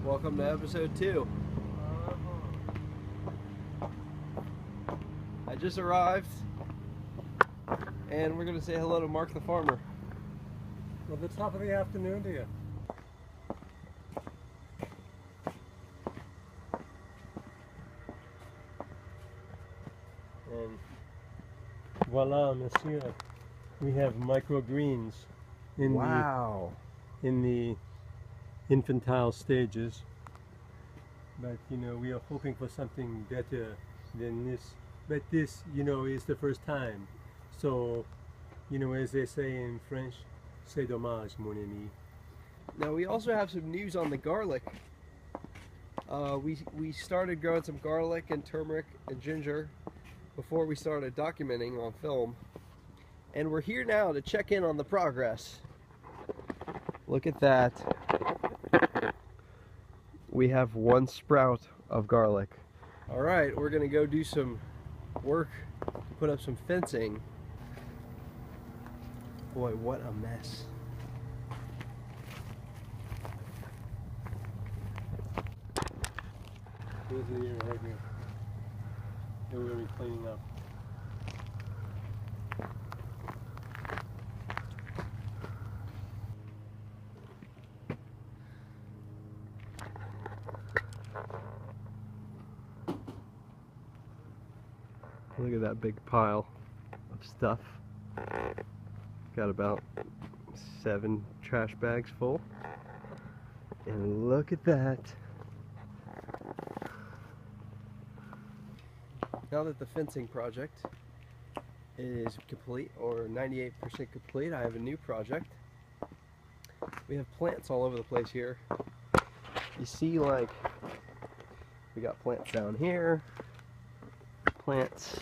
Welcome to episode 2. I just arrived and we're going to say hello to Mark the farmer. Well, the top of the afternoon to you. And voila, monsieur, we have microgreens in the infantile stages. But you know, we are hoping for something better than this. But this, you know, is the first time. So, you know, as they say in French, c'est dommage, mon ami. Now we also have some news on the garlic. We started growing some garlic and turmeric and ginger before we started documenting on film. And we're here now to check in on the progress. Look at that. We have one sprout of garlic. All right, we're gonna go do some work to put up some fencing. Boy, what a mess. Here's the area right here. And we're going to be cleaning up. Look at that big pile of stuff. Got about 7 trash bags full. And look at that. Now that the fencing project is complete, or 98% complete, I have a new project. We have plants all over the place here. You see, like, we got plants down here, plants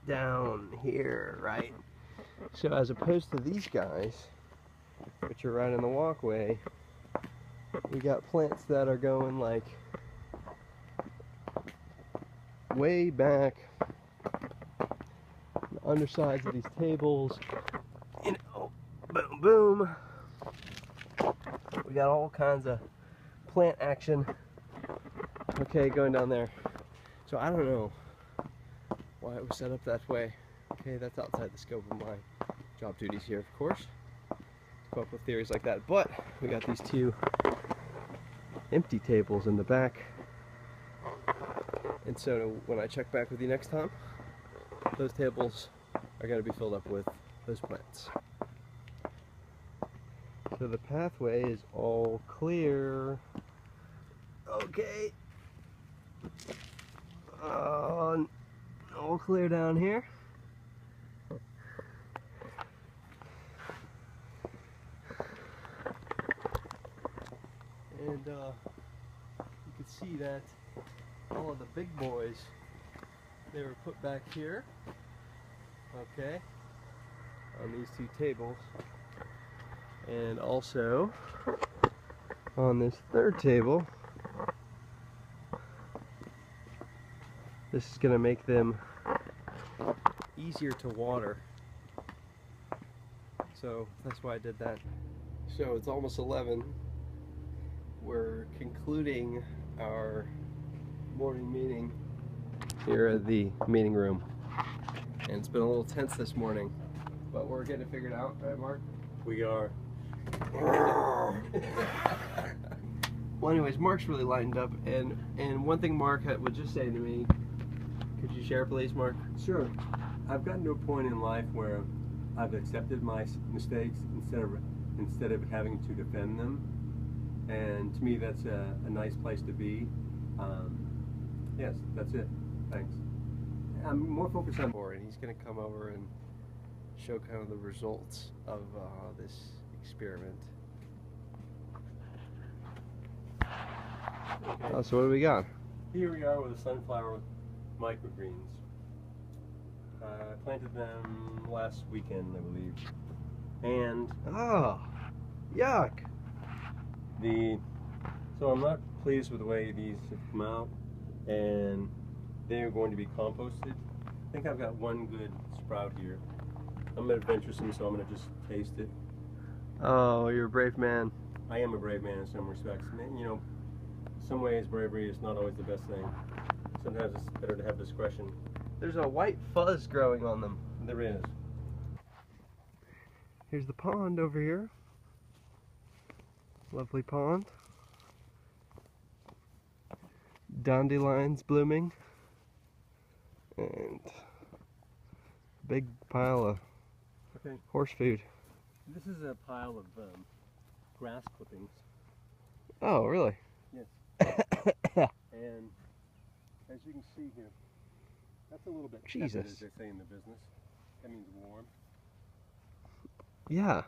down here, right? So as opposed to these guys, which are right in the walkway, we got plants that are going like way back on the undersides of these tables. You know, boom, boom. We got all kinds of plant action. Okay, going down there. So I don't know why it was set up that way. Okay, that's outside the scope of my job duties here, of course, to come up with theories like that. But we got these 2 empty tables in the back. And so when I check back with you next time, those tables are going to be filled up with those plants. So the pathway is all clear. Okay. All clear down here. And you can see that all of the big boys, they were put back here, okay, on these 2 tables, and also on this 3rd table. This is going to make them easier to water, so that's why I did that. So it's almost 11. We're concluding our morning meeting here at the meeting room, and it's been a little tense this morning, but we're getting it figured out, right, Mark? We are. Well, anyways, Mark's really lightened up, and one thing Mark would just say to me, could you share, please, Mark? Sure. I've gotten to a point in life where I've accepted my mistakes instead of having to defend them, and to me that's a nice place to be. Yes, that's it. Thanks. I'm more focused on board, and he's going to come over and show kind of the results of this experiment. Okay. So what do we got? Here we are with the sunflower microgreens. I planted them last weekend, I believe. And yuck! So I'm not pleased with the way these have come out, and they're going to be composted. I think I've got one good sprout here. I'm adventuresome, so I'm going to just taste it. Oh, you're a brave man. I am a brave man in some respects. You know, some ways bravery is not always the best thing. Sometimes it's better to have discretion. There's a white fuzz growing on them. There is. Here's the pond over here. Lovely pond. Dandelions blooming. And big pile of horse food. This is a pile of grass clippings. Oh, really? Yes. And as you can see here, that's a little bit tepid, Jesus. as they say in the business. That means warm. Yeah.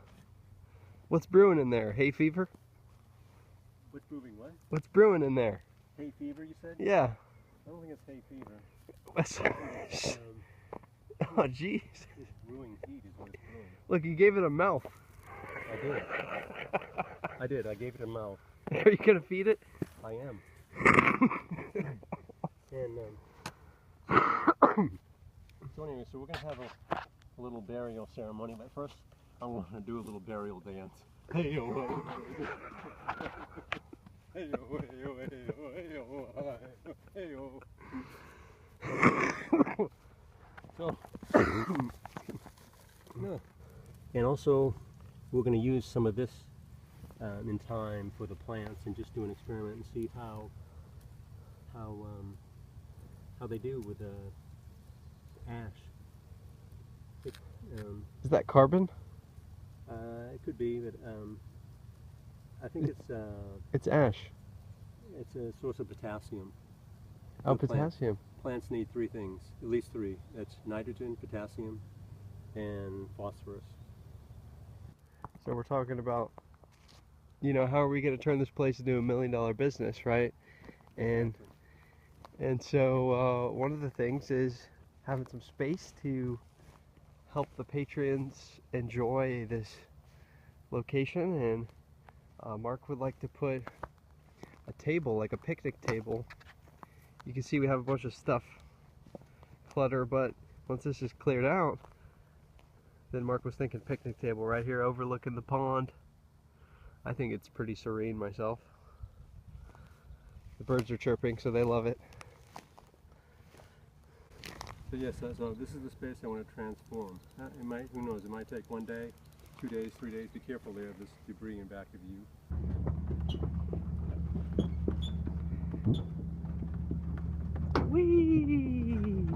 What's brewing in there? Hay fever? What's brewing what? What's brewing in there? Hay fever, you said? Yeah. I don't think it's hay fever. What's... Oh, jeez. It's brewing heat is what it's brewing. Look, you gave it a mouth. I did. I did. I gave it a mouth. Are you going to feed it? I am. And so anyway, so we're going to have a little burial ceremony, but first I want to do a little burial dance. Hey-o, hey-o, hey-o, hey-o, hey-o, hey-o. So, yeah. And also, we're going to use some of this in time for the plants and just do an experiment and see how they do with ash. Is that carbon? It could be, but I think It's ash. it's a source of potassium. Oh, The plant- potassium. Plants need three things, at least three. That's nitrogen, potassium, and phosphorus. So we're talking about, you know, how are we going to turn this place into $1 million business, right? And so one of the things is having some space to help the patrons enjoy this location. And Mark would like to put a table, like a picnic table. You can see we have a bunch of stuff, clutter, but once this is cleared out, then Mark was thinking picnic table right here overlooking the pond. I think it's pretty serene myself. The birds are chirping, so they love it. So yes, so this is the space I want to transform. It might, who knows, it might take 1 day, 2 days, 3 days. Be careful there, there's debris in back of you. Whee!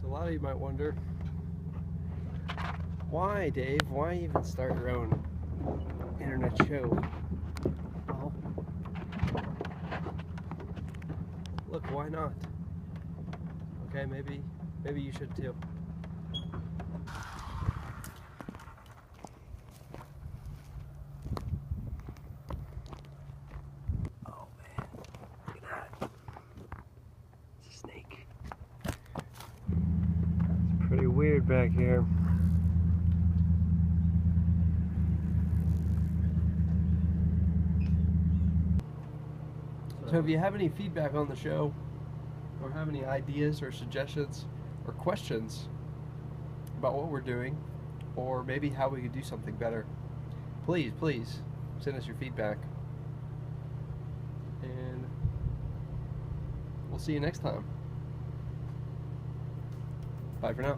So a lot of you might wonder, why, Dave? Why even start your own internet show? Well, look, why not? Okay, maybe you should too. Oh man, look at that. It's a snake. It's pretty weird back here. So if you have any feedback on the show, or have any ideas or suggestions or questions about what we're doing, or maybe how we could do something better, please send us your feedback. And we'll see you next time. Bye for now.